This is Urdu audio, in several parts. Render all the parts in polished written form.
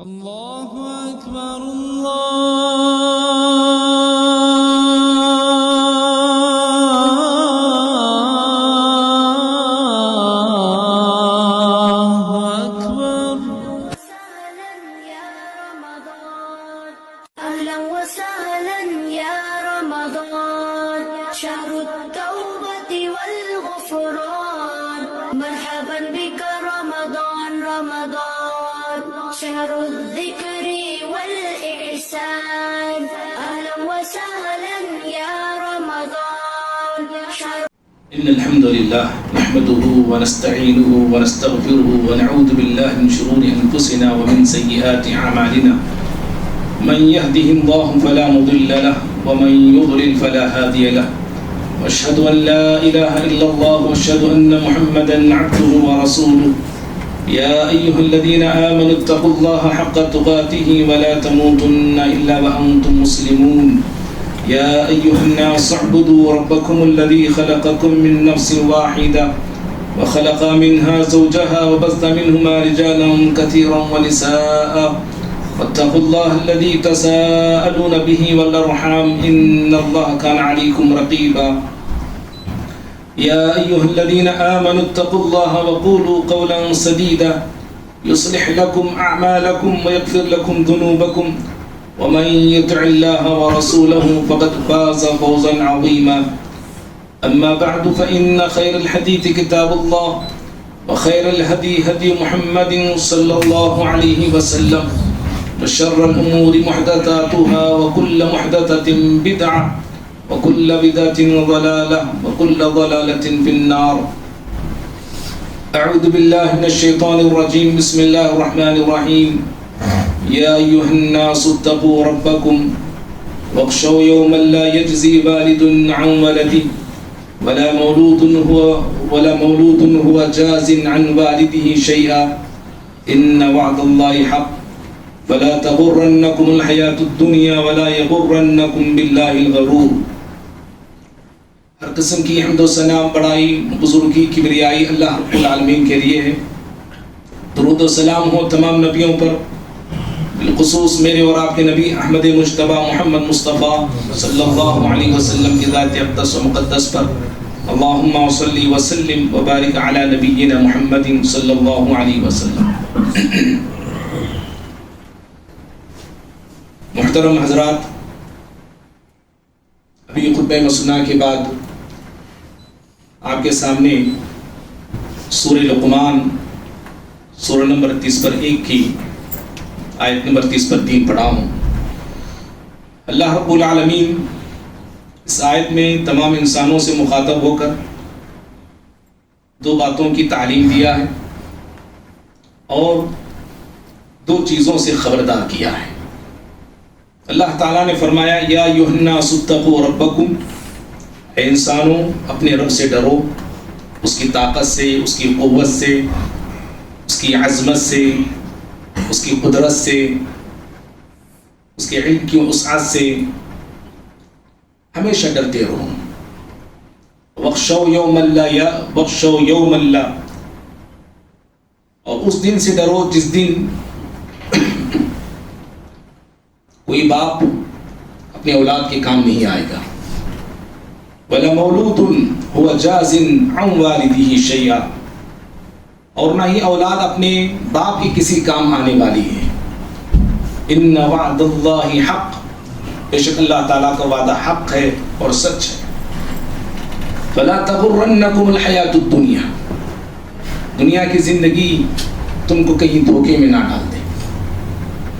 اللہ اکبر أهلا وسهلا يا رمضان شهر التوبة والغفران مرحبا بك رمضان رمضان شهر الذكر والإحسان أهلا وسهلا يا رمضان شهر إن الحمد لله نحمده ونستعينه ونستغفره ونعوذ بالله من شرور أنفسنا ومن سيئات أعمالنا من يهده الله فلا مضل له ومن يضلل فلا هادي له وأشهد أن لا إله إلا الله وأشهد أن محمدا عبده ورسوله يا أيها الذين آمنوا اتقوا الله حق تقاته ولا تموتن إلا وأنتم مسلمون يا أيها الناس اعبدوا ربكم الذي خلقكم من نفس واحدة وخلق منها زوجها وبث منهما رجالا كثيرا ونساء واتقوا الله الذي تساءلون به والأرحام إن الله كان عليكم رقيبا يا أيها الذين آمنوا اتقوا الله وقولوا قولا سديدا يصلح لكم أعمالكم ويغفر لكم ذنوبكم ومن يطع الله ورسوله فقد فاز فوزا عظيما أما بعد فإن خير الحديث كتاب الله وخير الهدي هدي محمد صلى الله عليه وسلم وشر الأمور محدثاتها وكل محدثة بدعة وكل بدعة ضلالة وكل ضلالة في النار أعوذ بالله من الشيطان الرجيم بسم الله الرحمن الرحيم يا أيها الناس اتقوا ربكم واخشوا يوما لا يجزي والد عن ولده ولا مولود هو جاز عن والده شيئا إن وعد الله حق فلا تغرنكم الحياة الدنيا ولا يغرنكم بالله الغرور. ہر قسم کی حمد و ثنا بڑائی بزرگی کبریائی اللہ رب العالمین کے لیے ہے. درود و سلام ہو تمام نبیوں پر، بالخصوص میرے اور آپ کے نبی احمد مجتبی محمد مصطفیٰ صلی اللہ علیہ وسلم کی ذات اقدس و مقدس پر. اللہم صلی وسلم وبارک علی نبینا محمد صلی اللہ علیہ وسلم. محترم حضرات، ابھی خطبہ مسنہ کے بعد آپ کے سامنے سورہ لقمان سورہ نمبر 30 پر 1 کی آیت نمبر 30 پر 3 پڑھا ہوں. اللہ رب العالمین اس آیت میں تمام انسانوں سے مخاطب ہو کر 2 باتوں کی تعلیم دیا ہے اور 2 چیزوں سے خبردار کیا ہے. اللہ تعالیٰ نے فرمایا یا ایھا الناس اتقوا ربکم، اے انسانوں اپنے رب سے ڈرو، اس کی طاقت سے، اس کی قوت سے، اس کی عظمت سے، اس کی قدرت سے، اس کے علم کی وسعت سے ہمیشہ ڈرتے رہو. واخشوا یوما لا، اور اس دن سے ڈرو جس دن کوئی باپ اپنے اولاد کے کام نہیں آئے گا. وَلَا مَوْلُودٌ هُوَ جَازٍ عَنْ وَالِدِهِ شَيْئًا، اور نہ ہی اولاد اپنے باپ کی کسی کام آنے والی ہے. إِنَّ وَعْدَ اللَّهِ حَقٌّ، بے شک اللہ تعالیٰ کا وعدہ حق ہے اور سچ ہے. فَلَا تَغُرَّنَّكُمُ الْحَيَاةُ الدُّنْيَا، دنیا کی زندگی تم کو کہیں دھوکے میں نہ ڈال دے.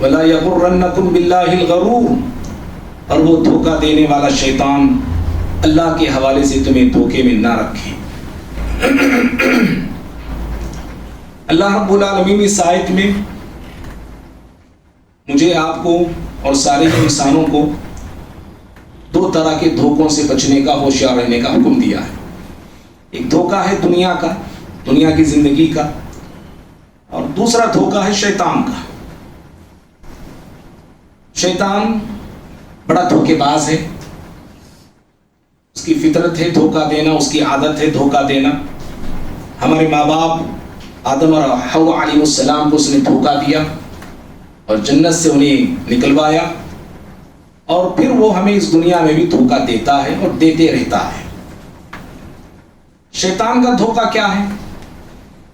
وَلَا يَغُرَّنَّكُمْ بِاللَّهِ الْغَرُورُ، اور وہ دھوکہ دینے والا شیطان اللہ کے حوالے سے تمہیں دھوکے میں نہ رکھے. اللہ رب العالمین اس آیت میں مجھے، آپ کو اور سارے انسانوں کو 2 طرح کے دھوکوں سے بچنے کا، ہوشیار رہنے کا حکم دیا ہے. ایک دھوکہ ہے دنیا کا، دنیا کی زندگی کا، اور دوسرا دھوکہ ہے شیطان کا. شیطان بڑا دھوکے باز ہے، اس کی فطرت ہے دھوکہ دینا، اس کی عادت ہے دھوکہ دینا. ہمارے ماں باپ آدم اور حوا علیہ السلام کو اس نے دھوکہ دیا اور جنت سے انہیں نکلوایا، اور پھر وہ ہمیں اس دنیا میں بھی دھوکہ دیتا ہے اور دیتے رہتا ہے۔ شیطان کا دھوکہ کیا ہے؟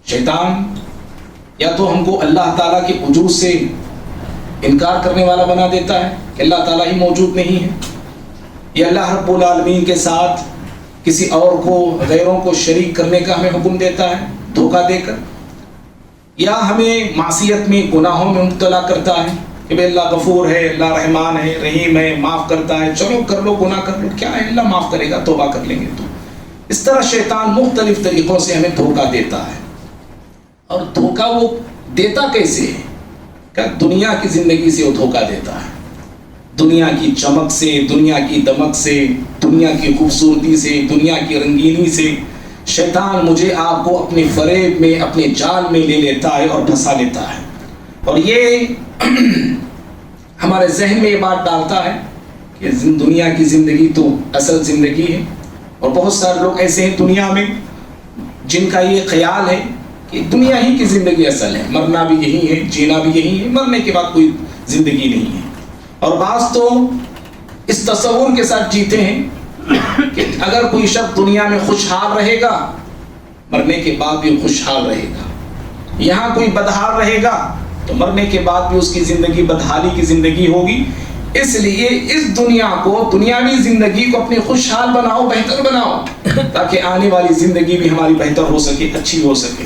شیطان یا تو ہم کو اللہ تعالیٰ کے وجود سے انکار کرنے والا بنا دیتا ہے کہ اللہ تعالیٰ ہی موجود نہیں ہے، یا اللہ رب العالمین کے ساتھ کسی اور کو، غیروں کو شریک کرنے کا ہمیں حکم دیتا ہے دھوکہ دے کر، یا ہمیں معصیت میں، گناہوں میں مبتلا کرتا ہے کہ بھئی اللہ غفور ہے، اللہ رحمان ہے، رحیم ہے، معاف کرتا ہے، چلو کر لو، گناہ کر لو، کیا ہے اللہ معاف کرے گا، توبہ کر لیں گے تو۔ اس طرح شیطان مختلف طریقوں سے ہمیں دھوکہ دیتا ہے، اور دھوکہ وہ دیتا کیسے ہے؟ کہ دنیا کی زندگی سے وہ دھوکہ دیتا ہے، دنیا کی چمک سے، دنیا کی دمک سے، دنیا کی خوبصورتی سے، دنیا کی رنگینی سے شیطان مجھے آپ کو اپنے فریب میں، اپنے جال میں لے لیتا ہے اور پھنسا لیتا ہے، اور یہ ہمارے ذہن میں یہ بات ڈالتا ہے کہ دنیا کی زندگی تو اصل زندگی ہے، اور بہت سارے لوگ ایسے ہیں دنیا میں جن کا یہ خیال ہے کہ دنیا ہی کی زندگی اصل ہے، مرنا بھی یہی ہے، جینا بھی یہی ہے، مرنے کے بعد کوئی زندگی نہیں ہے۔ اور بعض تو اس تصور کے ساتھ جیتے ہیں کہ اگر کوئی شخص دنیا میں خوشحال رہے گا، مرنے کے بعد بھی خوشحال رہے گا، یہاں کوئی بدحال رہے گا تو مرنے کے بعد بھی اس کی زندگی بدحالی کی زندگی ہوگی۔ اس لیے اس دنیا کو، دنیاوی زندگی کو اپنی خوشحال بناؤ، بہتر بناؤ، تاکہ آنے والی زندگی بھی ہماری بہتر ہو سکے، اچھی ہو سکے۔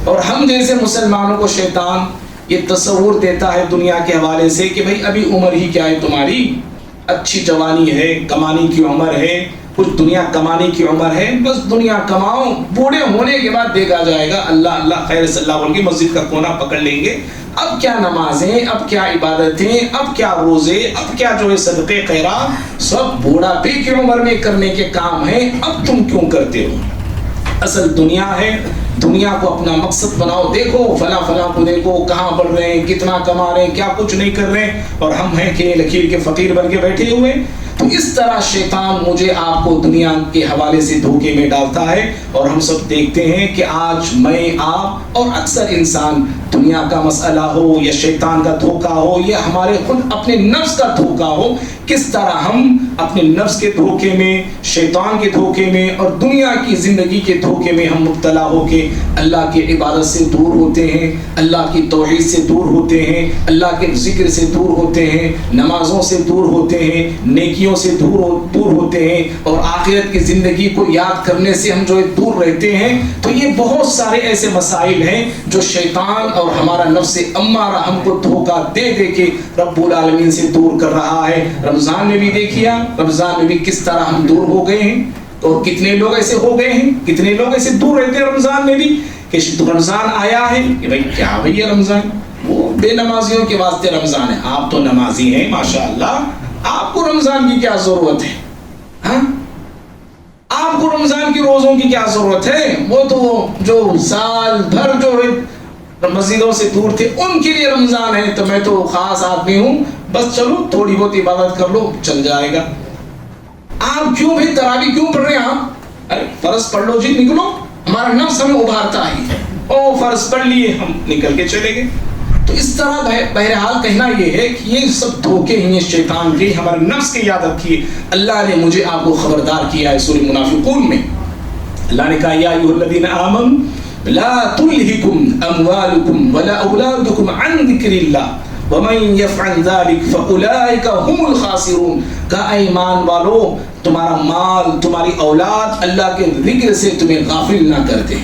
اور ہم جیسے مسلمانوں کو شیطان یہ تصور دیتا ہے دنیا کے حوالے سے کہ بھئی ابھی عمر ہی کیا ہے تمہاری، اچھی جوانی ہے، کمانے کی عمر ہے، کچھ دنیا کمانے کی عمر ہے، بس دنیا کماؤ، بوڑھے ہونے کے بعد دیکھا جائے گا، اللہ اللہ خیر صلی اللہ بول کے مسجد کا کونا پکڑ لیں گے، اب کیا نمازیں، اب کیا عبادتیں، اب کیا روزے، اب کیا جو ہے صدقے خیرات، سب بوڑھاپے کی عمر میں کرنے کے کام ہیں، اب تم کیوں کرتے ہو؟ اصل دنیا ہے، دنیا کو اپنا مقصد بناؤ، دیکھو فلاں فلاں کو دیکھو کہاں بڑھ رہے ہیں، کتنا کما رہے ہیں، کیا کچھ نہیں کر رہے ہیں، اور ہم ہیں کہ لکیر کے فقیر بن کے بیٹھے ہوئے۔ تو اس طرح شیطان مجھے آپ کو دنیا کے حوالے سے دھوکے میں ڈالتا ہے، اور ہم سب دیکھتے ہیں کہ آج میں، آپ اور اکثر انسان، دنیا کا مسئلہ ہو یا شیطان کا دھوکہ ہو یا ہمارے خود اپنے نفس کا دھوکہ ہو، کس طرح ہم اپنے نفس کے دھوکے میں، شیطان کے دھوکے میں اور دنیا کی زندگی کے دھوکے میں ہم مبتلا ہو کے اللہ کی عبادت سے دور ہوتے ہیں، اللہ کی توحید سے دور ہوتے ہیں، اللہ کے ذکر سے دور ہوتے ہیں، نمازوں سے دور ہوتے ہیں، نیکیوں سے دور ہوتے ہیں، اور آخرت کی زندگی کو یاد کرنے سے ہم جو دور رہتے ہیں۔ تو یہ بہت سارے ایسے مسائل ہیں جو شیطان اور ہمارا نفس امارہ ہم کو دھوکہ دے دے کے رب العالمین سے دور کر رہا ہے۔ رمضان میں بھی دیکھیا، رمضان میں بھی کس طرح ہم دور ہو گئے ہیں، اور کتنے لوگ ایسے ہو گئے ہیں، کتنے لوگ ایسے دور رہتے ہیں رمضان میں بھی، کہ رمضان آیا ہے کہ بھئی کیا بھئی یہ رمضان، وہ بے نمازیوں کے واسطے رمضان ہے، آپ تو نمازی ہیں ماشاءاللہ، آپ کو رمضان کی کیا ضرورت ہے؟ ہاں، آپ کو رمضان کی روزوں کی کیا ضرورت ہے؟ وہ تو جو سال بھر جو مسجدوں سے دور تھے ان کے لیے رمضان ہے، تو میں تو خاص آدمی ہوں، بس چلو تھوڑی بہت عبادت کر لو چل جائے گا۔ آپ کیوں بھائی تراویح کیوں پڑھ رہے ہیں؟ آپ ارے فرض پڑھ لو جی، نکلو، ہمارا نفس ہمیں ابھارتا ہی ہے، او فرض پڑھ لیے، ہم نکل کے چلے گئے۔ تو اس طرح بہرحال کہنا یہ ہے کہ یہ سب دھوکے ہیں شیطان کے، ہمارے نفس کی یاد رکھیے۔ اللہ نے مجھے آپ کو خبردار کیا ہے سورہ منافقون میں، اللہ نے کہا یا ایھا الذین آمنوا لا تلہکم اموالکم ولا اولادکم عن ذکر اللہ ومن یفعل ذلک فاولئک هم الخاسرون۔ کہا اے ایمان والو، تمہارا مال، تمہاری اولاد اللہ کے ذکر سے تمہیں غافل نہ کر دے۔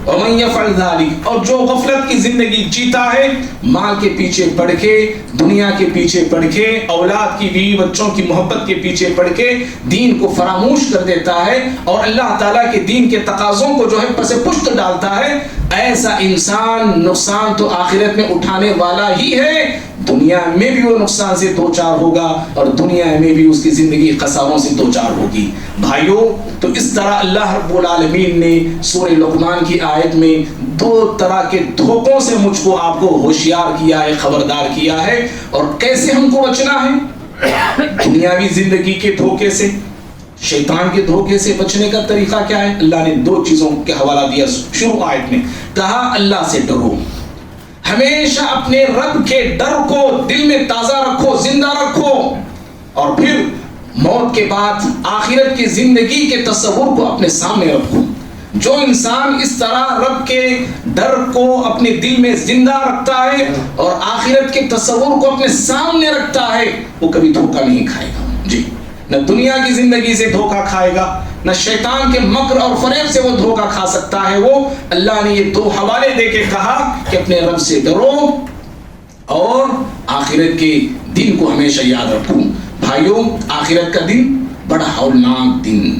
ومن یفعل ذلک، اور جو غفلت کی زندگی جیتا ہے، مال کے پیچھے پڑھ کے، دنیا کے پیچھے پڑھ کے، اولاد کی، بیوی بچوں کی محبت کے پیچھے پڑھ کے دین کو فراموش کر دیتا ہے اور اللہ تعالیٰ کے دین کے تقاضوں کو جو ہے پس پشت ڈالتا ہے، ایسا انسان نقصان تو آخرت میں اٹھانے والا ہی ہے، دنیا میں بھی وہ نقصان سے دوچار ہوگا اور دنیا میں بھی اس کی زندگی خساروں سے دوچار ہوگی۔ بھائیوں، تو اس طرح اللہ رب العالمین نے سورہ لقمان کی آیت میں دو طرح کے دھوکوں سے مجھ کو آپ کو ہوشیار کیا ہے، خبردار کیا ہے، اور کیسے ہم کو بچنا ہے دنیاوی زندگی کے دھوکے سے، شیطان کے دھوکے سے بچنے کا طریقہ کیا ہے؟ اللہ نے دو چیزوں کے حوالہ دیا شروع آیت میں، کہا اللہ سے ڈرو۔ ہمیشہ اپنے رب کے ڈر کو دل میں تازہ رکھو، زندہ رکھو، اور پھر موت کے بعد آخرت کی زندگی کے تصور کو اپنے سامنے رکھو۔ جو انسان اس طرح رب کے ڈر کو اپنے دل میں زندہ رکھتا ہے اور آخرت کے تصور کو اپنے سامنے رکھتا ہے، وہ کبھی دھوکہ نہیں کھائے گا۔ جی، نہ دنیا کی زندگی سے دھوکہ کھائے گا، نہ شیطان کے مکر اور فریب سے وہ دھوکہ کھا سکتا ہے۔ وہ اللہ نے یہ دو حوالے دے کے کہا کہ اپنے رب سے ڈرو اور آخرت کے دن کو ہمیشہ یاد رکھو۔ بھائیوں، آخرت کا دن بڑا ہولناک دن،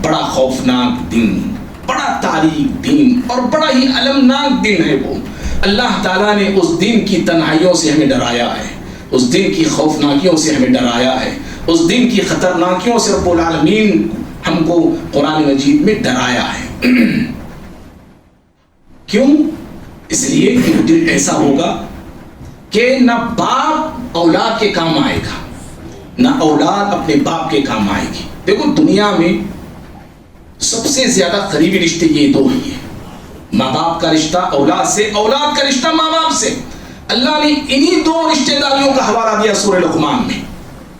بڑا خوفناک دن، بڑا تاریک دن اور بڑا ہی المناک دن ہے۔ وہ اللہ تعالیٰ نے اس دن کی تنہائیوں سے ہمیں ڈرایا ہے، اس دن کی خوفناکیوں سے ہمیں ڈرایا ہے، اس دن کی خطرناکیوں سے رب العالمین ہم کو قرآن مجید میں ڈرایا ہے۔ کیوں؟ اس لیے کہ وہ دن ایسا ہوگا کہ نہ باپ اولاد کے کام آئے گا، نہ اولاد اپنے باپ کے کام آئے گی۔ دیکھو، دنیا میں سب سے زیادہ قریبی رشتے یہ دو ہی ہیں، ماں باپ کا رشتہ اولاد سے، اولاد کا رشتہ ماں باپ سے۔ اللہ نے انہی دو رشتہ داریوں کا حوالہ دیا سورہ لقمان میں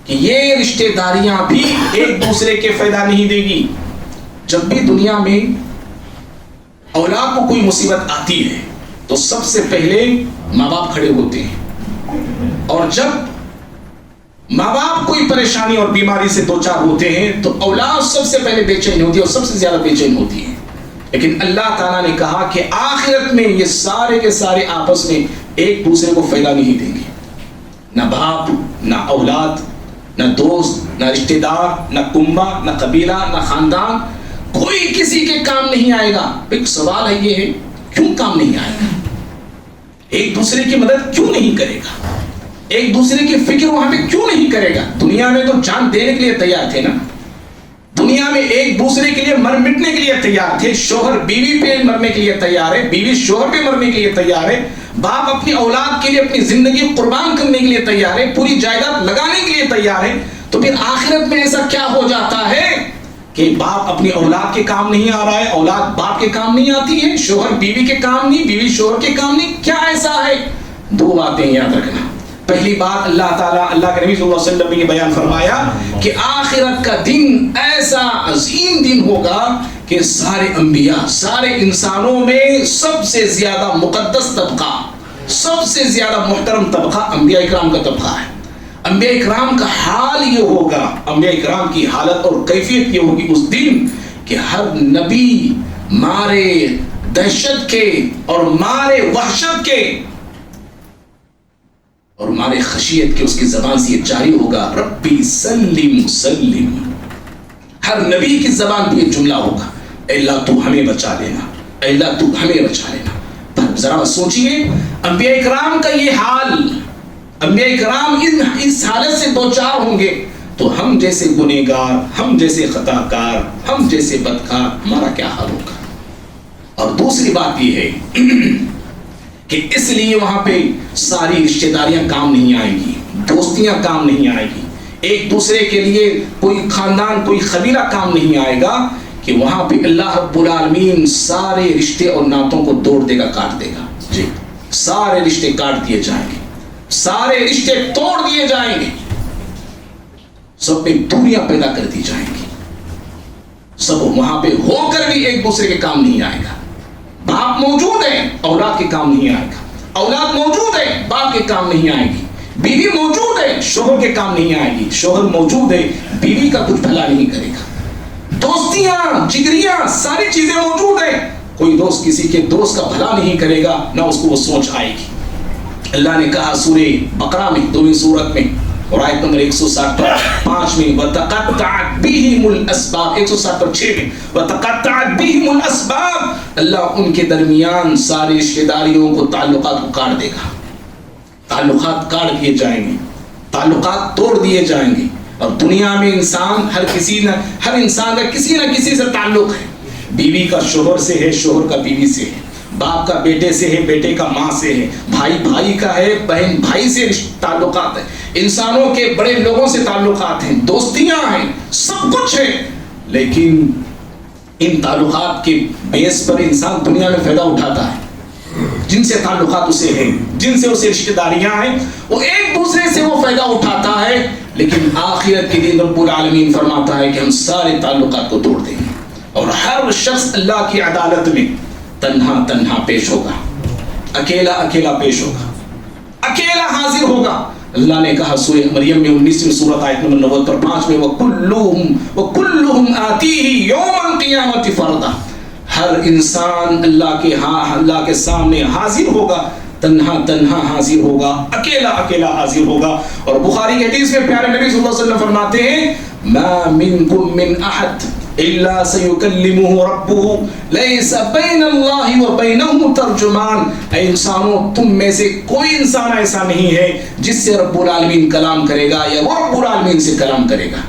کہ یہ رشتہ داریاں بھی ایک دوسرے کے فائدہ نہیں دے گی۔ جب بھی دنیا میں اولاد کو کوئی مصیبت آتی ہے تو سب سے پہلے ماں باپ کھڑے ہوتے ہیں، اور جب ماں باپ کوئی پریشانی اور بیماری سے دوچار ہوتے ہیں تو اولاد سب سے پہلے بے چین ہوتی ہے اور سب سے زیادہ بے چین ہوتی ہے۔ لیکن اللہ تعالیٰ نے کہا کہ آخرت میں یہ سارے کے سارے آپس میں ایک دوسرے کو فائدہ نہیں دیں گے، نہ باپ، نہ اولاد، نہ دوست، نہ رشتہ دار، نہ کنبہ، نہ قبیلہ، نہ خاندان، کوئی کسی کے کام نہیں آئے گا۔ ایک سوال ہے، یہ ہے کیوں کام نہیں آئے گا؟ ایک دوسرے کی مدد کیوں نہیں کرے گا؟ ایک دوسرے کی فکر وہاں پہ کیوں نہیں کرے گا؟ دنیا میں تو جان دینے کے لیے تیار تھے نا، دنیا میں ایک دوسرے کے لیے مر مٹنے کے لیے تیار تھے۔ شوہر بیوی پہ مرنے کے لیے تیار ہے، بیوی شوہر پہ مرنے کے لیے تیار ہے، باپ اپنی اولاد کے لیے اپنی زندگی قربان کرنے کے لیے تیار ہے، پوری جائیداد لگانے کے لیے تیار ہے۔ تو پھر آخرت میں ایسا کیا ہو جاتا ہے کہ باپ اپنی اولاد کے کام نہیں آ رہا ہے، اولاد باپ کے کام نہیں آتی ہے، شوہر بیوی کے کام نہیں، بیوی شوہر کے کام نہیں؟ کیا ایسا ہے؟ دو باتیں یاد رکھنا۔ پہلی بات، اللہ تعالیٰ، اللہ کے نبی صلی اللہ علیہ وسلم نے یہ بیان فرمایا کہ آخرت کا دن ایسا عظیم دن ہوگا کہ سارے انبیاء، سارے انسانوں میں سب سے زیادہ مقدس طبقہ، سب سے زیادہ محترم طبقہ انبیاء اکرام کا طبقہ ہے۔ انبیاء اکرام کا حال یہ ہوگا، انبیاء اکرام کی حالت اور کیفیت یہ ہوگی اس دن کہ ہر نبی مارے دہشت کے اور مارے وحشت کے اور مارے خشیت کے اس کی زبان سے یہ جاری ہوگا، ربی سلم سلم۔ ہر نبی کی زبان پہ یہ جملہ ہوگا، اے اللہ تو ہمیں بچا لینا، اے اللہ تو ہمیں بچا لینا۔ پر ذرا سوچئے، انبیاء اکرام کا یہ حال، انبیاء اکرام اس حالت سے دوچار ہوں گے تو ہم جیسے گنہگار، ہم جیسے خطا کار، ہم جیسے بدکار، ہمارا کیا حال ہوگا؟ اور دوسری بات یہ ہے کہ اس لیے وہاں پہ ساری رشتہ داریاں کام نہیں آئیں گی، دوستیاں کام نہیں آئے گی، ایک دوسرے کے لیے کوئی خاندان، کوئی قبیلہ کام نہیں آئے گا، کہ وہاں پہ اللہ رب العالمین سارے رشتے اور ناتوں کو توڑ دے گا، کاٹ دے گا۔ جی، سارے رشتے کاٹ دیے جائیں گے، سارے رشتے توڑ دیے جائیں گے، سب پہ دوریاں پیدا کر دی جائیں گی، سب وہاں پہ ہو کر بھی ایک دوسرے کے کام نہیں آئے گا۔ باپ موجود ہے، اولاد کے کام نہیں آئے گا، اولاد موجود ہے، باپ کے کام نہیں آئے گی، بیوی موجود ہے، شوہر کے کام نہیں آئے گی، شوہر موجود ہے، بیوی کا کچھ بھلا نہیں کرے گا، دوستیاں، جگریاں، ساری چیزیں موجود ہیں، کوئی دوست کسی کے دوست کا بھلا نہیں کرے گا، نہ اس کو وہ سوچ آئے گی۔ اللہ نے کہا سورہ بقرہ میں، 2ویں سورت میں اور آیت نمبر 160 میں، وَتَقَطَّعَتْ بِهِمُ الْأَسْبَابِ، 160 میں، وَتَقَطَّعَتْ بِهِمُ الْأَسْبَابِ، اللہ ان کے درمیان ساری رشتہ داریوں کو، تعلقات کو کاٹ دے گا، تعلقات کاٹ دیے جائیں گے، تعلقات توڑ دیے جائیں گے۔ اور دنیا میں انسان، ہر انسان کا کسی نہ کسی سے تعلق ہے، بیوی کا شوہر سے ہے، شوہر کا بیوی سے ہے، باپ کا بیٹے سے ہے، بیٹے کا ماں سے ہے، بھائی بھائی کا ہے، بہن بھائی سے تعلقات ہیں، انسانوں کے بڑے لوگوں سے تعلقات ہیں، دوستیاں ہیں، سب کچھ ہے۔ لیکن ان تعلقات کے بیس پر انسان دنیا میں فائدہ اٹھاتا ہے، جن سے تعلقات اسے ہیں، جن سے اسے رشتہ داریاں ہیں، وہ ایک دوسرے سے وہ فائدہ اٹھاتا ہے، لیکن آخرت کے دن رب العالمین فرماتا ہے کہ ہم سارے تعلقات کو توڑ دیں گے اور ہر شخص اللہ کی عدالت میں تنہا تنہا پیش ہوگا، اکیلا اکیلا پیش ہوگا، اکیلا حاضر ہوگا۔ اللہ نے کہا سورہ مریم میں 19ویں سورت آیت نمبر 90 پر 5 میں وَكُلُّهُمْ آتِيهِ يَوْمَ الْقِيَامَةِ فَرْدًا، ہر انسان اللہ کے سامنے حاضر ہوگا، تنہا تنہا حاضر ہوگا، اکیلا اکیلا حاضر ہوگا۔ اور بخاری کی حدیث میں پیارے نبی صلی اللہ علیہ وسلم فرماتے ہیں مَا مِنْكُم مِّنْ أَحَدٍ إِلَّا سَيُكَلِّمُهُ رَبُّهُ لَيْسَ بَيْنَ اللَّهِ وَبَيْنَهُ تَرْجُمَانٌ، اے انسانوں تم میں سے کوئی انسان ایسا نہیں ہے جس سے رب العالمین کلام کرے گا یا وہ رب العالمین سے کلام کرے گا۔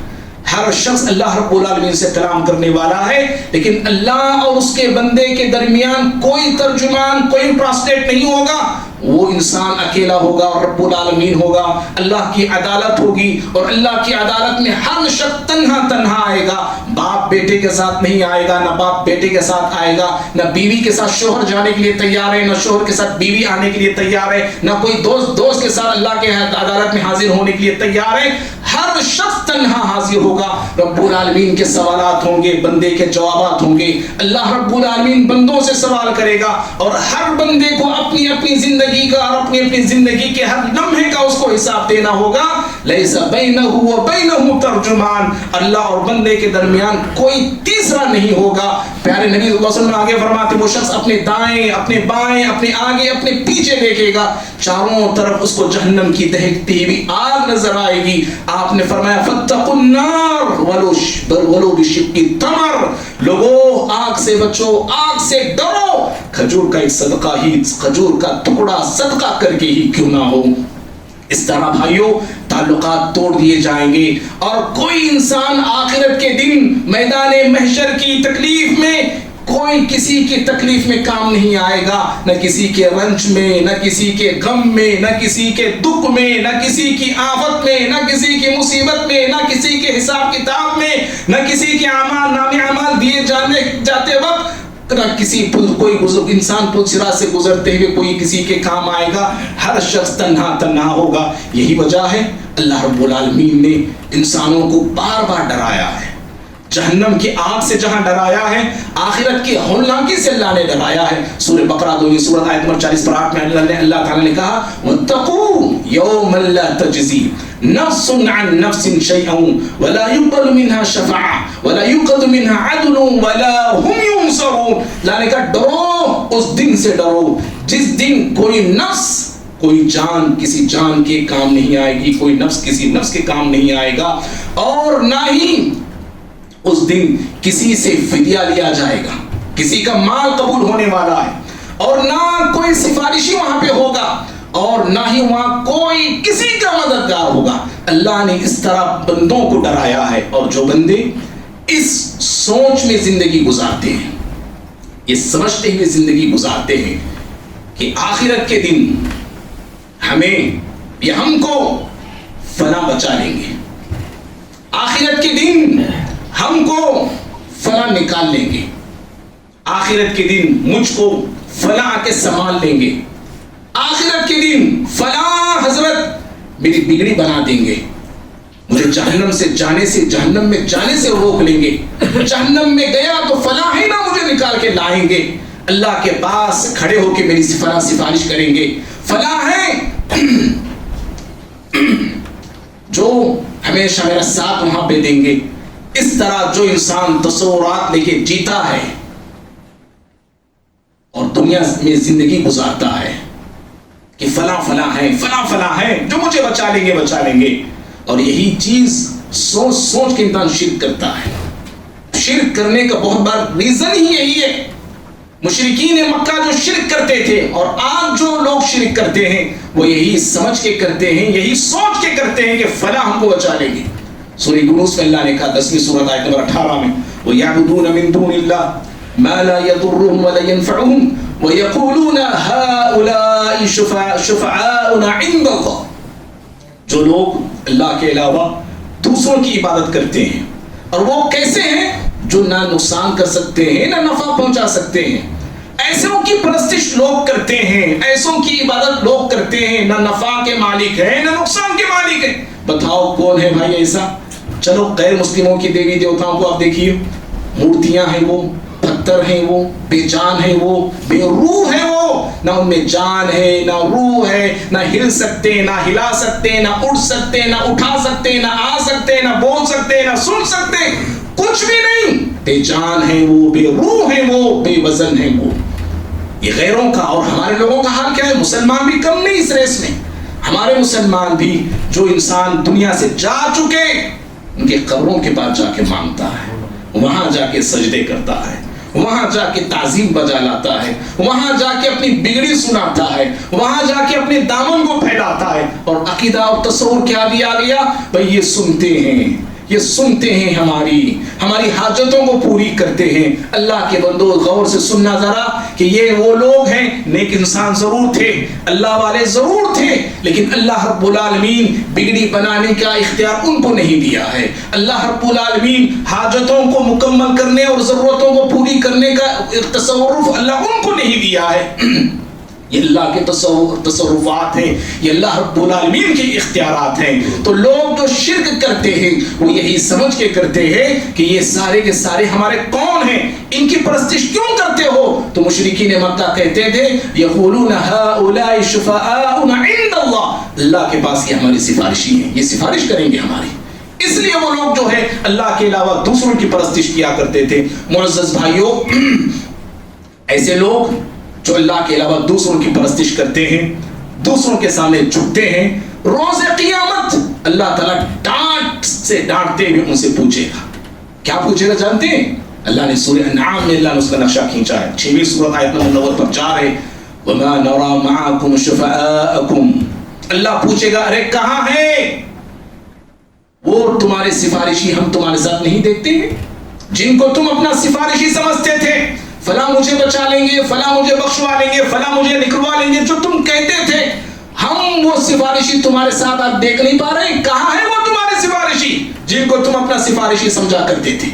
ہر شخص اللہ رب العالمین سے کلام کرنے والا ہے، لیکن اللہ اور اس کے بندے کے درمیان کوئی ترجمان، کوئی ٹرانسلیٹ نہیں ہوگا۔ وہ انسان اکیلا ہوگا اور رب العالمین ہوگا، اللہ کی عدالت ہوگی اور اللہ کی عدالت میں ہر شخص تنہا تنہا آئے گا۔ باپ بیٹے کے ساتھ نہیں آئے گا، نہ باپ بیٹے کے ساتھ آئے گا، نہ بیوی کے ساتھ شوہر جانے کے لیے تیار ہے، نہ شوہر کے ساتھ بیوی آنے کے لیے تیار ہے، نہ کوئی دوست کے ساتھ اللہ کے عدالت میں حاضر ہونے کے لیے تیار ہے۔ ہر شخص تنہا حاضر ہوگا، رب العالمین کے سوالات ہوں گے، بندے کے جوابات ہوں گے، اللہ رب العالمین بندوں سے سوال کرے گا اور ہر بندے کو اپنی اپنی زندگی کا اور اپنی اپنی زندگی کے ہر لمحے کا اس کو حساب دینا ہوگا۔ لیس بینہ و بینہ ترجمان، اللہ اور بندے کے درمیان کوئی تیسرا نہیں ہوگا۔ پیارے نبی صلی اللہ علیہ وسلم آگے فرماتے وہ شخص اپنے دائیں، اپنے بائیں، اپنے آگے، اپنے پیچھے دیکھے گا، چاروں طرف اس کو جہنم کی دہکتی ہوئی آگ نظر آئے گی۔ آپ نے فرمایا فاتقوا النار ولو بشق تمر، لوگوں آگ سے بچو، آگ سے ڈرو، کھجور کا ایک صدقہ ہی، کھجور کا ٹکڑا صدقہ کر کے ہی کیوں نہ ہو۔ اس طرح بھائیوں تعلقات توڑ دیے جائیں گے اور کوئی انسان آخرت کے دن میدان محشر کی تکلیف میں کوئی کسی کی تکلیف میں کام نہیں آئے گا، نہ کسی کے رنج میں، نہ کسی کے غم میں، نہ کسی کے دکھ میں، نہ کسی کی آفت میں، نہ کسی کی مصیبت میں، نہ کسی کے حساب کتاب میں، نہ کسی کے نام اعمال دیے جاتے وقت، نہ کسی کوئی انسان پل صراط سے گزرتے ہوئے کوئی کسی کے کام آئے گا۔ ہر شخص تنہا تنہا ہوگا۔ یہی وجہ ہے اللہ رب العالمین نے انسانوں کو بار بار ڈرایا ہے، جہنم کی آگ سے جہاں ڈرایا ہے، آخرت کی ہولناکی سے اللہ نے ڈرایا ہے۔ سورہ بقرہ 2 سورۃ آیت نمبر 40 پر 8 میں اللہ تعالی نے کہا وَاتَّقُوا يَوْمًا لَا تَجْزِي نَفْسٌ عَن نَفْسٍ شَيْئًا وَلَا يُقْبَلُ مِنْهَا شَفَاعَةٌ وَلَا يُؤْخَذُ مِنْهَا عَدْلٌ وَلَا هُمْ يُنصَرُونَ۔ اللہ نے کہا ڈرو، اس دن سے ڈرو جس دن کوئی نفس، کوئی جان کسی جان کے کام نہیں آئے گی، کوئی نفس کسی نفس کے کام نہیں آئے گا، اور نہ ہی اس دن کسی سے فدیہ لیا جائے گا، کسی کا مال قبول ہونے والا ہے، اور نہ کوئی سفارشی وہاں پہ ہوگا، اور نہ ہی وہاں کوئی کسی کا مددگار ہوگا۔ اللہ نے اس طرح بندوں کو ڈرایا ہے، اور جو بندے اس سوچ میں زندگی گزارتے ہیں، یہ سمجھتے ہوئے زندگی گزارتے ہیں کہ آخرت کے دن ہمیں یا ہم کو فلاں بچا لیں گے، آخرت کے دن ہم کو فلاں نکال لیں گے، آخرت کے دن مجھ کو فلاں کے سنبھال لیں گے، آخرت کے دن فلاں حضرت میری بگڑی بنا دیں گے، مجھے جہنم میں جانے سے روک لیں گے، جہنم میں گیا تو فلاں ہی نہ مجھے نکال کے لائیں گے، اللہ کے پاس کھڑے ہو کے میری فلاں سفارش کریں گے، فلاں ہیں جو ہمیشہ میرا ساتھ وہاں پہ دیں گے۔ اس طرح جو انسان تصورات لے کے جیتا ہے اور دنیا میں زندگی گزارتا ہے کہ فلاں فلاں ہیں جو مجھے بچا لیں گے، اور یہی چیز سوچ کے انسان شرک کرتا ہے۔ شرک کرنے کا بہت بڑا ریزن ہی یہی ہے۔ مشرکین مکہ جو شرک کرتے تھے اور آج جو لوگ شرک کرتے ہیں وہ یہی سمجھ کے کرتے ہیں، یہی سوچ کے کرتے ہیں کہ فلاں ہم کو بچا لیں گے۔ سورہ یونس میں اللہ نے کہا 10ویں سورۃ آیت نمبر 18 میں وَيَعْبُدُونَ مِن دُونِ اللَّهِ مَا لَا يَضُرُّهُمْ وَلَا يَنفَعُهُمْ وَيَقُولُونَ هَؤُلَاءِ شُفَعَاؤُنَا عِندَ اللَّهِ، جو لوگ اللہ کے علاوہ دوسروں کی عبادت کرتے ہیں، اور وہ کیسے ہیں؟ جو نہ نقصان کر سکتے ہیں نہ نفع پہنچا سکتے ہیں۔ ایسوں کی پرستش لوگ کرتے ہیں، ایسوں کی عبادت لوگ کرتے ہیں، نہ نفع کے مالک ہیں نہ نقصان کے مالک ہیں. بتاؤ کون ہے بھائی ایسا؟ چلو غیر مسلموں کی دیوی دیوتاؤں کو آپ دیکھیے، مورتیاں ہیں وہ، پتھر ہیں وہ، بے جان ہے وہ، بے روح ہے وہ، نہ ان میں جان ہے نہ روح ہے، نہ ہل سکتے نہ ہلا سکتے، نہ اٹھ سکتے نہ اٹھا سکتے، نہ آ سکتے نہ بول سکتے نہ سن سکتے، کچھ بھی نہیں. بے جان ہے وہ، بے روح ہے وہ، بے وزن ہے وہ. یہ غیروں کا. اور ہمارے لوگوں کا حال کیا ہے؟ مسلمان بھی کم نہیں اس ریس میں. ہمارے مسلمان بھی جو انسان دنیا سے جا چکے ان کے قبروں کے پاس جا کے مانگتا ہے، وہاں جا کے سجدے کرتا ہے، وہاں جا کے تعظیم بجا لاتا ہے، وہاں جا کے اپنی بگڑی سناتا ہے، وہاں جا کے اپنے دامن کو پھیلاتا ہے. اور عقیدہ اور تصور کیا دیا گیا؟ بھئی یہ سنتے ہیں، یہ سنتے ہیں، ہماری حاجتوں کو پوری کرتے ہیں. اللہ کے بندو غور سے سننا ذرا کہ یہ وہ لوگ ہیں، نیک انسان ضرور تھے، اللہ والے ضرور تھے، لیکن اللہ رب العالمین بگڑی بنانے کا اختیار ان کو نہیں دیا ہے. اللہ رب العالمین حاجتوں کو مکمل کرنے اور ضرورتوں کو پوری کرنے کا تصرف اللہ ان کو نہیں دیا ہے. یہ اللہ کے تصرفات ہیں، یہ اللہ رب العالمین کے اختیارات ہیں. تو لوگ جو شرک کرتے ہیں وہ یہی سمجھ کے کرتے ہیں کہ یہ سارے کے سارے ہمارے کون ہیں، ان کی پرستش کیوں کرتے ہو؟ تو مشرکین مکہ کہتے تھے یقولون ہؤلاء شفعاؤنا عند اللہ، اللہ کے پاس یہ ہماری سفارشی ہیں، یہ سفارش کریں گے ہماری. اس لیے وہ لوگ جو ہے اللہ کے علاوہ دوسروں کی پرستش کیا کرتے تھے. معزز بھائیوں، ایسے لوگ جو اللہ کے علاوہ دوسروں کی پرستش کرتے ہیں، دوسروں کے سامنے جھکتے ہیں، روز قیامت اللہ تعالیٰ ڈانٹ سے ڈانٹتے ہوئے ان سے پوچھے گا. کیا پوچھے گا جانتے ہیں؟ اللہ نے سورہ انعام میں اللہ نے اس کا نقشہ کھینچا ہے. 6ویں سورۃ آیت نمبر 90 پر 4 ہے، وَمَا نَرَى مَعَكُمْ شُفَعَاءَكُمْ. اللہ پوچھے گا ارے کہاں ہے وہ تمہارے سفارشی ہم تمہارے ساتھ نہیں دیکھتے ہیں جن کو تم اپنا سفارشی سمجھتے تھے؟ فلاں مجھے بچا لیں گے، فلاں مجھے بخشوا لیں گے، فلاں مجھے نکلوا لیں گے، جو تم کہتے تھے ہم وہ سفارشی تمہارے ساتھ آپ دیکھ نہیں پا رہے. کہاں ہے وہ تمہارے سفارشی جن کو تم اپنا سفارشی سمجھا کرتے تھے؟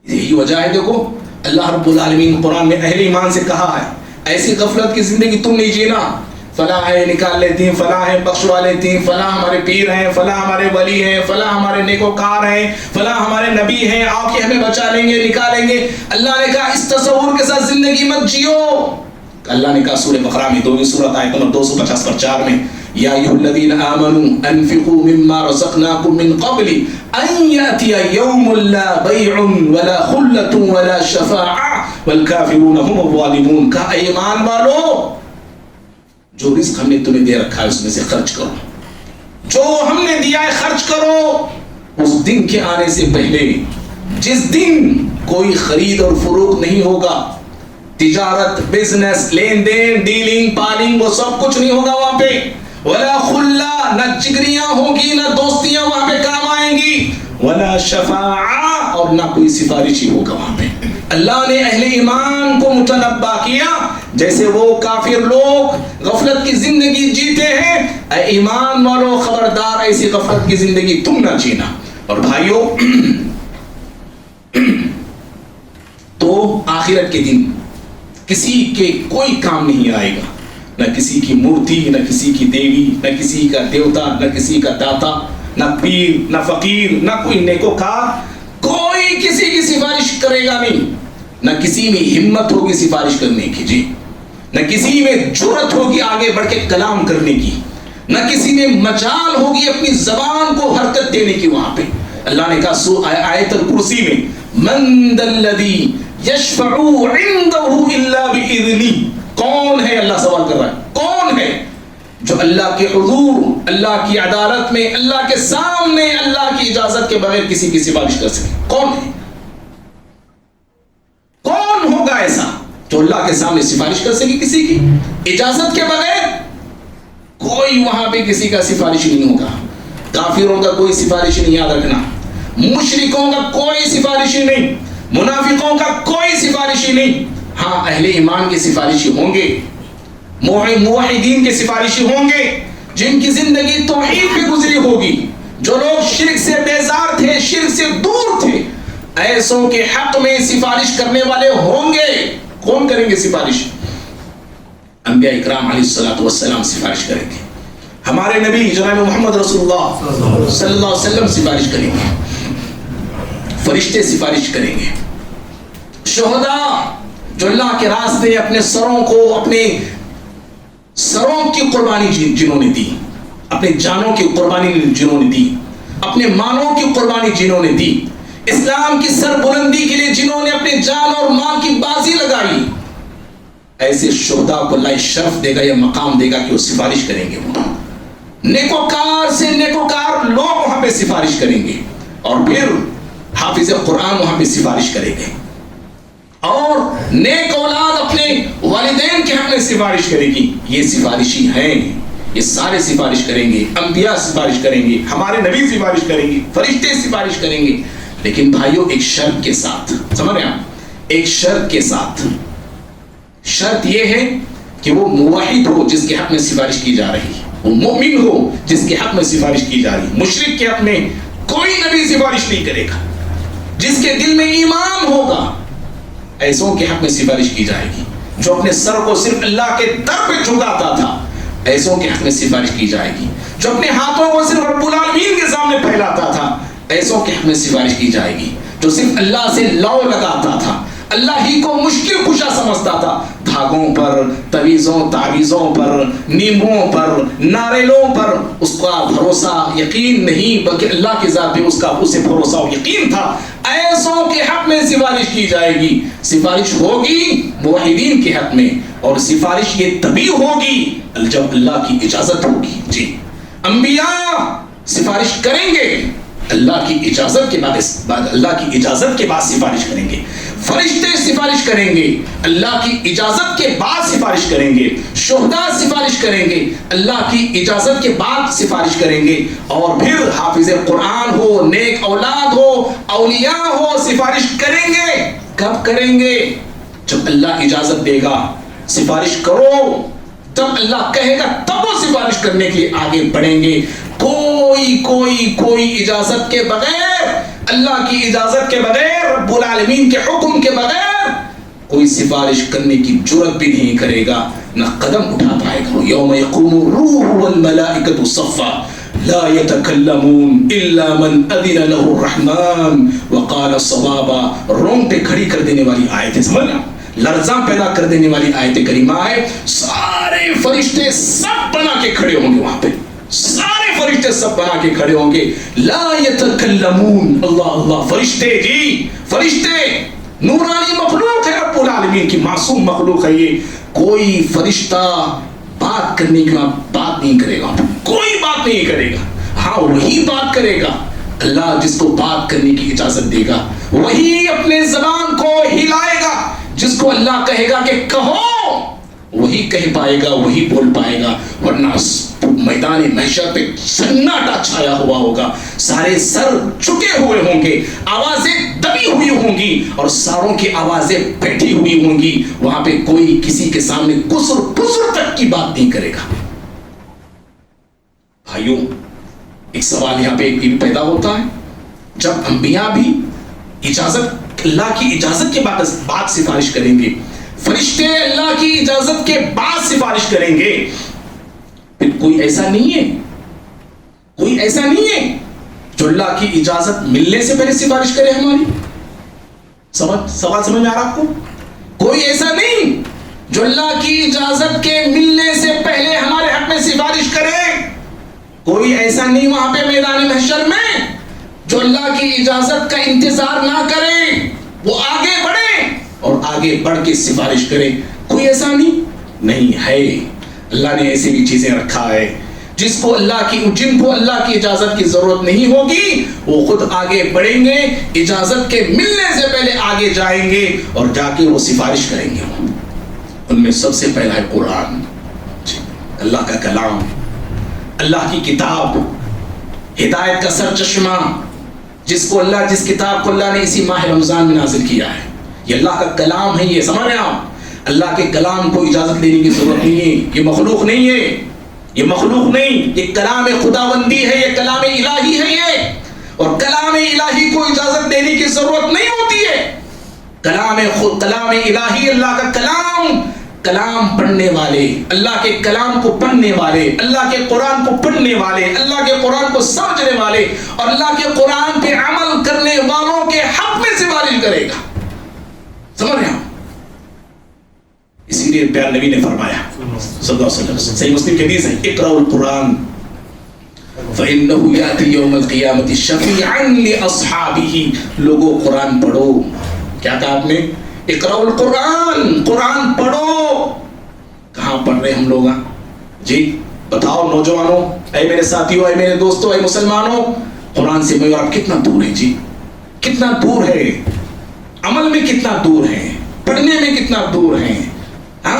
یہی وجہ ہے. دیکھو اللہ رب العالمین قرآن میں اہل ایمان سے کہا ہے ایسی غفلت کی زندگی تم نہیں جینا. فلاں ہے نکال لیتی ہیں، فلاں ہے بخشوا لیتی ہیں، فلاں ہمارے پیر ہیں، فلاں ہمارے ولی ہیں، فلاں ہمارے نیکوکار ہیں، فلاں ہمارے نبی ہیں، آ کے ہمیں بچا لیں گے، نکالیں گے. اللہ نے کہا اس تصور کے ساتھ زندگی مت جیو. اللہ نے کہا سورہ بقرہ میں 2ویں سورۃ آیت نمبر 250 پر 4 میں، یا ایھا الذین آمنوا انفقوا مما رزقناکم من قبل ان یأتی یوم لا بیع ولا خلة ولا شفاعة والکافرون هم الظالمون. کہا اے ایمان والو، جو رزق ہم نے تمہیں دے رکھا ہے اس میں سے خرچ کرو، جو ہم نے دیا ہے خرچ کرو. اس دن کے آنے سے پہلے جس دن کوئی خرید اور فروخت نہیں ہوگا، تجارت، بزنس، لین دین، ڈیلنگ، پالنگ، وہ سب کچھ نہیں ہوگا وہاں پہ. ولا خلہ، نہ چگریاں ہوگی، نہ دوستیاں وہاں پہ کام آئیں گی. ولا شفاعہ، اور نہ کوئی سفارشی ہوگا وہاں پہ. اللہ نے اہل ایمان کو متنبہ کیا جیسے وہ کافر لوگ غفلت کی زندگی جیتے ہیں، اے ایمان والو خبردار ایسی غفلت کی زندگی تم نہ جینا. اور بھائیو، تو آخرت کے دن کسی کے کوئی کام نہیں آئے گا، نہ کسی کی مورتی، نہ کسی کی دیوی، نہ کسی کا دیوتا، نہ کسی کا داتا، نہ پیر، نہ فقیر، نہ کوئی نیکوکار. کوئی کسی کی سفارش کرے گا نہیں، نہ کسی میں ہمت ہوگی سفارش کرنے کی، جی نہ کسی میں جرأت ہوگی آگے بڑھ کے کلام کرنے کی، نہ کسی میں مجال ہوگی اپنی زبان کو حرکت دینے کی. وہاں پہ اللہ نے کہا آیت الکرسی میں، من ذا الذی یشفع عنده الا باذنہ. کون ہے؟ اللہ سوال کر رہا ہے، کون ہے جو اللہ کے حضور، اللہ کی عدالت میں، اللہ کے سامنے اللہ کی اجازت کے بغیر کسی کی سفارش کر سکے؟ کون ہے؟ کون ہوگا ایسا جو اللہ کے سامنے سفارش کر سکے کسی کی اجازت کے بغیر؟ کوئی وہاں پہ کسی کا سفارش نہیں ہوگا. کافروں کا کوئی سفارش نہیں، یاد رکھنا. مشرکوں کا کوئی سفارشی نہیں، منافقوں کا کوئی سفارشی نہیں. ہاں اہل ایمان کے سفارشی ہوں گے، موحدین کے سفارشی ہوں گے، جن کی زندگی توحید پہ گزری ہوگی، جو لوگ شرک سے بیزار تھے، شرک سے دور تھے، ایسوں کے حق میں سفارش کرنے والے ہوں گے. کون کریں گے سفارش؟ انبیاء اکرام علیہ الصلوۃ والسلام سفارش کریں گے. ہمارے نبی جناب محمد رسول اللہ صلی اللہ علیہ وسلم سفارش کریں گے. فرشتے سفارش کریں گے. شہداء جو اللہ کے راستے اپنے سروں کی قربانی جنہوں نے دی، اپنے جانوں کی قربانی جنہوں نے دی، اپنے مالوں کی قربانی جنہوں نے دی، اسلام کی سر بلندی کے لیے جنہوں نے اپنے جان اور مال کی بازی لگائی، ایسے شہداء کو اللہ شرف دے گا یا مقام دے گا کہ وہ سفارش کریں گے. وہ نیکوکار سے نیکوکار لوگ وہاں پہ سفارش کریں گے. اور پھر حافظ قرآن وہاں پہ سفارش کریں گے. اور نیک اولاد اپنے والدین کے حق میں سفارش کرے گی. یہ سفارشی ہیں، یہ سارے سفارش کریں گے. انبیاء سفارش کریں گے، ہمارے نبی سفارش کریں گے، فرشتے سفارش کریں گے. لیکن بھائیوں ایک شرط کے ساتھ، سمجھ رہے ہیں آپ؟ ایک شرط کے ساتھ. شرط یہ ہے کہ وہ موحد ہو جس کے حق میں سفارش کی جا رہی ہے، وہ مومن ہو جس کے حق میں سفارش کی جا رہی ہے. مشرک کے حق میں کوئی نبی سفارش نہیں کرے گا. جس کے دل میں ایمان ہوگا ایسوں کے حق میں سفارش کی جائے گی. جو اپنے سر کو صرف اللہ کے در پہ جھکاتا تھا ایسوں کے حق میں سفارش کی جائے گی. جو اپنے ہاتھوں کو صرف رب العالمین کے سامنے پھیلاتا تھا ایسوں کے حق میں سفارش کی جائے گی. جو صرف اللہ سے لو لگاتا تھا، اللہ ہی کو مشکل کشا سمجھتا تھا، دھاگوں پر، تعویذوں پر، نیمبوں پر، ناریلوں پر اس کا بھروسہ یقین نہیں بلکہ اللہ کی ذات پہ اسے بھروسہ و یقین تھا، ایسوں کے حق میں سفارش کی جائے گی. سفارش ہوگی موحدین کے حق میں، اور سفارش یہ تبھی ہوگی جب اللہ کی اجازت ہوگی. جی انبیاء سفارش کریں گے اللہ کی اجازت کے بعد، اللہ کی اجازت کے بعد سفارش کریں گے. فرشتے سفارش کریں گے اللہ کی اجازت کے بعد سفارش کریں گے. شہداء سفارش کریں گے اللہ کی اجازت کے بعد سفارش کریں گے. اور پھر حافظ قرآن ہو، نیک اولاد ہو، اولیاء ہو سفارش کریں گے. کب کریں گے؟ جب اللہ اجازت دے گا. سفارش کرو تب اللہ کہے گا تب وہ سفارش کرنے کے لیے آگے بڑھیں گے. کوئی اجازت کے بغیر، اللہ کی اجازت کے بغیر، رب العالمین کے حکم کے بغیر کوئی سفارش کرنے کی جرات بھی نہیں کرے گا، نہ قدم اٹھا پائے گا. یوم یقوم الروح والملائکۃ صفا لا يتكلمون الا من اذن له الرحمن وقال صوابا. رونگٹے کھڑی کر دینے والی آیتیں، سمجھنا لرزاں پیدا کر دینے والی آیت کریمہ ہے. سارے فرشتے سب بنا کے کھڑے ہوں گے وہاں پہ، سارے فرشتے سب بنا کے کھڑے ہوں گے. لا يتكلمون. اللہ فرشتے، جی فرشتے نورانی مخلوق ہے، رب العالمین کی معصوم مخلوق ہے. یہ کوئی فرشتہ بات کرنے کی بات نہیں کرے گا، کوئی بات نہیں کرے گا. ہاں وہی بات کرے گا اللہ جس کو بات کرنے کی اجازت دے گا، وہی اپنے زبان کو ہلائے گا. جس کو اللہ کہے گا کہ کہو وہی کہہ پائے گا، وہی بول پائے گا. ورنہ میدان محشر پہ سناٹا چھایا ہوا ہوگا، سارے سر چکے ہوئے ہوں گے، آوازیں دبی ہوئی ہوں گی اور ساروں کی آوازیں بیٹھی ہوئی ہوں گی. وہاں پہ کوئی کسی کے سامنے کسر پسر تک کی بات نہیں کرے گا. بھائیوں ایک سوال یہاں پہ ایک بھی پیدا ہوتا ہے، جب انبیاء بھی اجازت، اللہ کی اجازت کے بعد سفارش کریں گے، فرشتے اللہ کی اجازت کے بعد سفارش کریں گے، پھر کوئی ایسا نہیں ہے جو اللہ کی اجازت ملنے سے پہلے سفارش کرے ہماری. سوال سمجھ میں آ رہا آپ کو؟ کوئی ایسا نہیں جو اللہ کی اجازت کے ملنے سے پہلے ہمارے حق میں سفارش کرے. کوئی ایسا نہیں وہاں پہ میدان محشر میں جو اللہ کی اجازت کا انتظار نہ کرے، وہ آگے بڑھے اور آگے بڑھ کے سفارش کرے. کوئی ایسا نہیں ہے. اللہ نے ایسی بھی چیزیں رکھا ہے جن کو اللہ کی اجازت کی ضرورت نہیں ہوگی، وہ خود آگے بڑھیں گے، اجازت کے ملنے سے پہلے آگے جائیں گے اور جا کے وہ سفارش کریں گے. ان میں سب سے پہلا ہے قرآن، اللہ کا کلام، اللہ کی کتاب، ہدایت کا سر چشمہ، جس کتاب کو اللہ نے اسی ماہ رمضان میں نازل کیا ہے. یہ اللہ کا کلام ہے. یہ سمجھ رہے ہیں آپ؟ اللہ کے کلام کو اجازت لینے کی ضرورت نہیں ہے. یہ مخلوق نہیں ہے، یہ مخلوق نہیں، یہ کلام خداوندی ہے، یہ کلام الہی ہے. یہ اور کلام الہی کو اجازت دینے کی ضرورت نہیں ہوتی ہے. کلام خود، کلام الہی، اللہ کا کلام پڑھنے والے، اللہ کے کلام کو پڑھنے والے، اللہ کے قرآن کو پڑھنے والے، اللہ کے قرآن کو سمجھنے والے اور اللہ کے قرآن پہ عمل کرنے والوں کے حق میں سفارش کرے گا. سمجھ رہے ہیں؟ اسی لیے پیارے نبی نے فرمایا صلی اللہ علیہ وسلم، صحیح مسلم کی حدیث ہے، اقرأوا القرآن فإنه يأتي يوم القيامة شفيعا لأصحابه. لوگوں قرآن پڑھو. کیا کہا آپ نے؟ اقرأوا القرآن، قرآن پڑھو. کہاں پڑھ رہے ہم لوگ؟ جی بتاؤ نوجوانوں، اے میرے ساتھیوں، اے میرے دوستوں، اے مسلمانوں، قرآن سے میں اور آپ کتنا دور ہیں؟ جی کتنا دور ہے؟ عمل میں کتنا دور ہیں؟ پڑھنے میں کتنا دور ہیں؟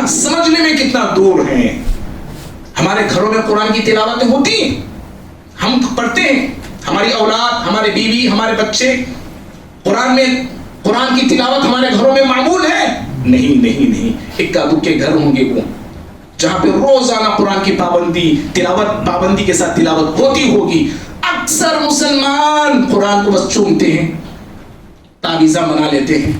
سمجھنے میں کتنا دور ہیں؟ ہمارے گھروں میں قرآن کی تلاوتیں ہوتی ہیں، ہم پڑھتے ہیں، ہماری اولاد، ہمارے بیوی، ہمارے بچے قرآن کی تلاوت ہمارے گھروں میں معمول ہے؟ نہیں. ایک آدھو کے گھر ہوں گے وہ جہاں پہ روزانہ قرآن کی پابندی کے ساتھ تلاوت ہوتی ہوگی. اکثر مسلمان قرآن کو بس چومتے ہیں، تعویذہ بنا لیتے ہیں،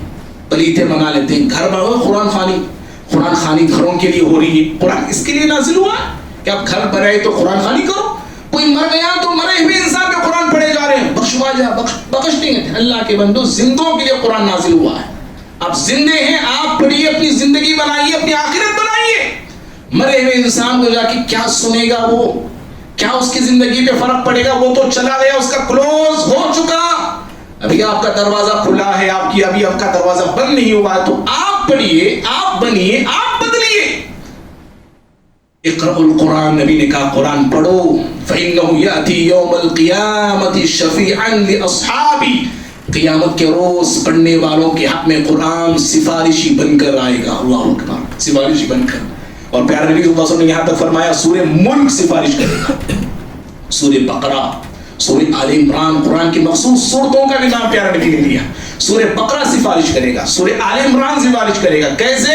پلیتے بنا لیتے ہیں. گھر بناؤ قرآن خانی گھروں کے لیے ہو رہی ہے. قرآن اس کے لیے نازل ہوا کہ آپ گھر بنائے تو قرآن خانی کرو. کوئی مر گیا تو مرے ہوئے انسان پہ قرآن پڑھے جا رہے ہیں. بخش دیں گے. اللہ کے بندو، زندوں کے لیے قرآن نازل ہوا ہے. آپ زندے ہیں، آپ پڑھیے، اپنی زندگی بنائیے، اپنی آخرت بنائیے. مرے ہوئے انسان کو جا کے کیا سنے گا وہ؟ کیا اس کی زندگی پہ فرق پڑے گا؟ وہ تو چلا گیا، اس کا کلوز ہو چکا. ابھی آپ کا دروازہ کھلا ہے، ابھی آپ کا دروازہ بند نہیں ہوا ہے. تو آپ پڑھیے، آپ بنیے، آپ بدلیے. اقرأوا القرآن، نبی نے کہا قرآن پڑھو. فإنه يأتي يوم القيامة شفيعا لأصحابه. قیامت کے روز پڑھنے والوں کے حق میں قرآن سفارشی بن کر آئے گا. اللہ اکبر، سفارشی بن کر. اور پیارے نبی صلی اللہ علیہ وسلم نے یہاں تک فرمایا سورہ ملک سفارش کرے گا، سورہ بقرہ، سورہ آل عمران. قرآن کی مخصوص صورتوں کا بھی نام پیارے نبی نے لیا. سورہ بقرہ سفارش کرے گا، سورہ آل عمران سفارش کرے گا. کیسے؟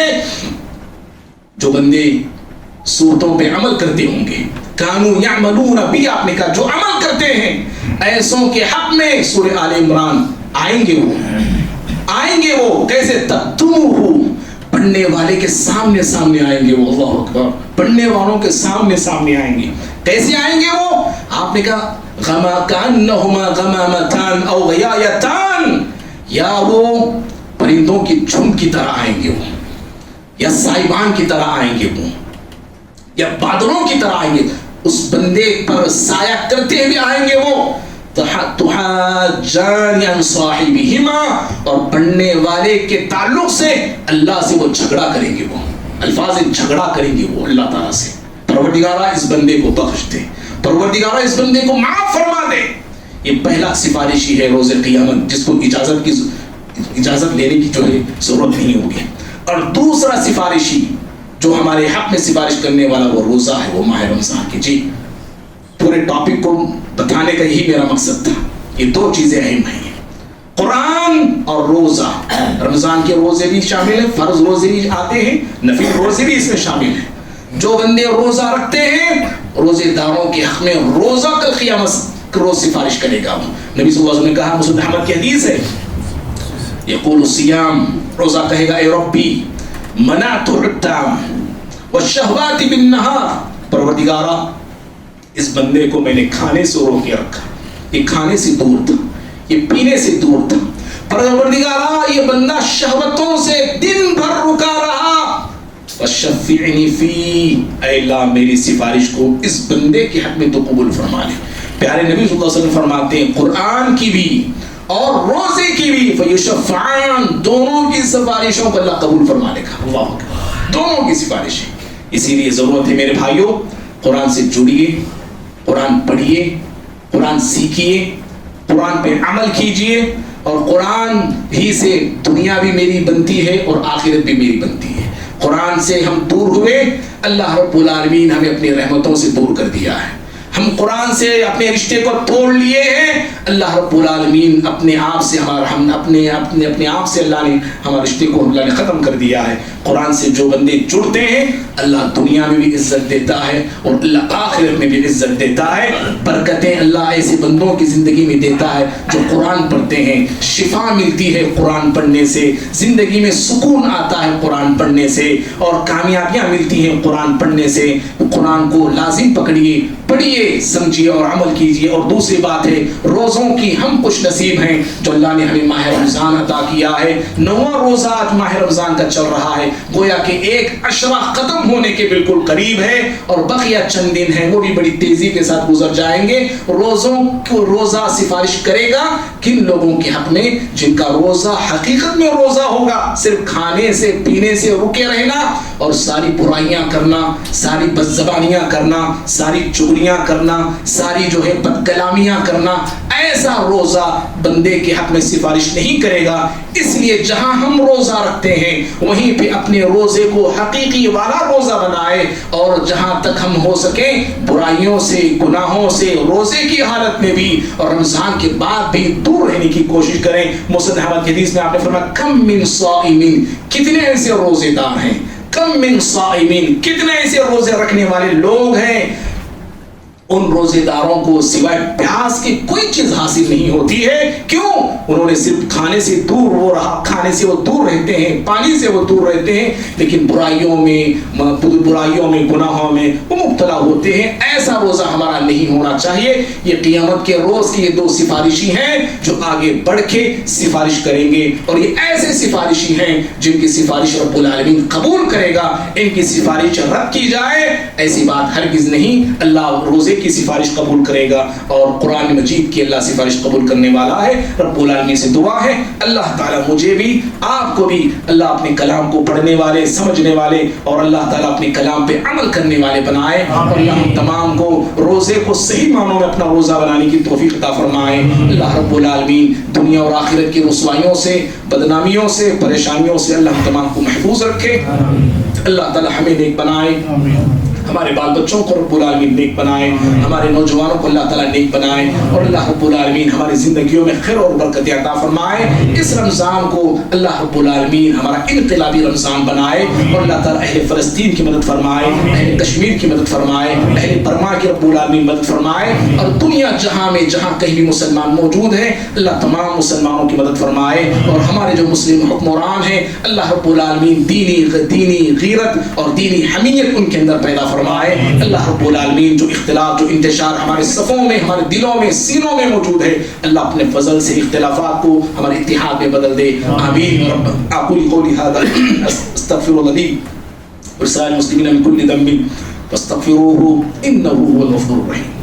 جو بندے صورتوں پہ عمل کرتے ہوں گے. کانو یعملون بی، آپ نے کہا جو عمل کرتے ہیں ایسوں کے حق میں سورہ آل عمران آئیں گے وہ. کیسے؟ تتلوہ، پڑھنے والے کے سامنے آئیں گے وہ. اللہ اکبر، پڑھنے والوں کے سامنے آئیں گے. کیسے آئیں گے وہ؟ آپ نے کہا کانہما غمامتان او غیایتان، یا وہ پرندوں کی جھنڈ کی طرح آئیں گے وہ، یا سائبان کی طرح آئیں گے وہ، یا بادلوں کی طرح آئیں گے. اس بندے پر سایہ کرتے ہوئے آئیں گے وہ. تحاجان عن صاحبہما، اور پڑھنے والے کے تعلق سے اللہ سے وہ جھگڑا کریں گے. وہ الفاظ جھگڑا کریں گے وہ اللہ تعالیٰ سے. پروردگارہ اس بندے کو بخش دے، پروردگارہ اس بندے کو معاف فرما دے. یہ پہلا سفارشی ہے روز قیامت، جس کو اجازت لینے کی جو ہے ضرورت نہیں ہوگی. اور دوسرا سفارشی جو ہمارے حق میں سفارش کرنے والا وہ روزہ ہے، وہ ماہ رمضان کی. جی پورے ٹاپک کو بتانے کا یہی میرا مقصد تھا. یہ دو چیزیں اہم ہیں، قرآن اور روزہ. رمضان کے روزے بھی شامل ہیں، فرض روزے بھی آتے ہیں، نفل روزے بھی اس میں شامل ہیں. جو بندے روزہ رکھتے ہیں روزے داروں کے حق میں روزہ کل قیامت روز سفارش کرے گا. نبی صلی اللہ علیہ وسلم نے کہا، مسلم احمد کی حدیث ہے، یقول الصیام، روزہ کہے گا اے ربی منعت الطعام والشہوات بالنہار، پروردگارہ اس بندے کو میں نے کھانے سے روک کے رکھا. یہ کھانے سے دور تھا، یہ پینے سے دور تھا. پروردگارہ یہ بندہ شہوتوں سے دن بھر رکا رہا. وشفعنی فی، اے اللہ میری سفارش کو اس بندے کے حق میں تو قبول فرما لے. پیارے نبی صلی اللہ علیہ وسلم فرماتے ہیں قرآن کی بھی اور روزے کی بھی فیشفعان، دونوں کی سفارشوں کو اللہ قبول فرما لے گا. اللہ اکبر، دونوں کی سفارشیں. اسی لیے ضرورت ہے میرے بھائیوں، قرآن سے جڑیے، قرآن پڑھیے، قرآن سیکھیے، قرآن پہ عمل کیجیے. اور قرآن ہی سے دنیا بھی میری بنتی ہے اور آخرت بھی میری بنتی ہے. قرآن سے ہم دور ہوئے، اللہ رب العالمین ہمیں اپنی رحمتوں سے دور کر دیا ہے. ہم قرآن سے اپنے رشتے کو توڑ لیے ہیں، اللہ رب العالمین اپنے آپ سے اپنے آپ سے اللہ نے ہمارے رشتے کو اللہ نے ختم کر دیا ہے۔ قرآن سے جو بندے جڑتے ہیں اللہ دنیا میں بھی عزت دیتا ہے اور اللہ آخرت میں بھی عزت دیتا ہے۔ برکتیں اللہ ایسے بندوں کی زندگی میں دیتا ہے جو قرآن پڑھتے ہیں، شفا ملتی ہے قرآن پڑھنے سے، زندگی میں سکون آتا ہے قرآن پڑھنے سے، اور کامیابیاں ملتی ہیں قرآن پڑھنے سے۔ قرآن کو لازم پکڑیے، پڑھیے، سمجھیے اور عمل کیجیے۔ اور دوسری بات ہے روزوں کی ہم خوش نصیب ہیں جو اللہ نے ہمیں ماہ رمضان عطا کیا ہے۔ 9واں روزہ آج ماہ رمضان کا چل رہا ہے، گویا کہ ایک عشرہ ختم ہونے کے بالکل قریب ہے اور بقیہ چند دن ہیں وہ بھی بڑی تیزی کے ساتھ گزر جائیں گے۔ روزوں کو روزہ سفارش کرے گا کن لوگوں کے حق میں؟ جن کا روزہ حقیقت میں روزہ ہوگا، صرف کھانے سے پینے سے رکے رہنا اور ساری برائیاں کرنا، ساری بدزبانیاں کرنا، ساری چغلیاں کرنا، ساری جو ہے بد کلامیاں کرنا، ایسا روزہ بندے کے حق میں سفارش نہیں کرے گا۔ اس لیے جہاں ہم روزہ رکھتے ہیں وہیں پہ اپنے روزے کو حقیقی والا روزہ بنائے، اور جہاں تک ہم ہو سکیں برائیوں سے، گناہوں سے روزے کی حالت میں بھی اور رمضان کے بعد بھی دور رہنے کی کوشش کریں۔ مسند احمد کی حدیث میں آپ نے فرمایا کم من صائمین، کتنے ایسے روزے دار ہیں، کم من صائمین، کتنے ایسے روزے رکھنے والے لوگ ہیں، ان روزے داروں کو سوائے پیاس کی کوئی چیز حاصل نہیں ہوتی ہے۔ کیوں؟ انہوں نے صرف کھانے سے دور وہ رہا، کھانے سے وہ دور رہتے ہیں، پانی سے وہ دور رہتے ہیں، لیکن برائیوں میں گناہوں میں وہ مبتلا ہوتے ہیں۔ ایسا روزہ ہمارا نہیں ہونا چاہیے۔ یہ قیامت کے روز کی یہ دو سفارشی ہیں جو آگے بڑھ کے سفارش کریں گے، اور یہ ایسے سفارشی ہیں جن کی سفارش رب العالمین قبول کرے گا۔ ان کی سفارش رد کی جائے ایسی بات ہرگز نہیں، اللہ روزے کی سفارش قبول کرے گا، اور قرآن مجید کی اللہ سفارش قبول کرنے والا ہے۔ رب العالمین سے دعا ہے اللہ تعالیٰ مجھے بھی آپ کو بھی اللہ اپنے کلام کو پڑھنے والے، سمجھنے والے، اور اللہ تعالیٰ اپنے کلام پہ عمل کرنے والے بنائے، اور اللہ ہم تمام کو روزے کو صحیح معنوں میں اپنا روزہ بنانے کی توفیق عطا فرمائے۔ اللہ رب العالمین دنیا اور آخرت کی رسوائیوں سے، بدنامیوں سے، پریشانیوں سے اللہ ہم تمام کو محفوظ رکھے۔ اللہ تعالیٰ ہمیں نیک بنائے، ہمارے بال بچوں کو رب العالمین نیک بنائے، ہمارے نوجوانوں کو اللہ تعالیٰ نیک بنائے، اور اللہ رب العالمین ہماری زندگیوں میں خیر اور برکت عطا فرمائے۔ اس رمضان کو اللہ رب العالمین ہمارا انقلابی رمضان بنائے، اور اللہ تعالیٰ اہل فلسطین کی مدد فرمائے، اہل کشمیر کی مدد فرمائے، اہل برما کی رب العالمین مدد فرمائے، اور دنیا جہاں میں جہاں کہیں بھی مسلمان موجود ہیں اللہ تمام مسلمانوں کی مدد فرمائے، اور ہمارے جو مسلم حکمران ہیں اللہ رب العالمین دینی غیرت اور دینی حمیت ان کے اندر پیدا فرمائے۔ اللہ رب العالمین جو اختلاف، جو انتشار ہمارے صفوں میں، ہمارے دلوں میں، سینوں میں موجود ہے، اللہ اپنے فضل سے اختلافات کو ہمارے اتحاد میں بدل دے، آمین۔ رب اقول قولی هذا استغفر الله لي ولسائر المسلمين من كل ذنب فاستغفروه انه هو الغفور الرحيم۔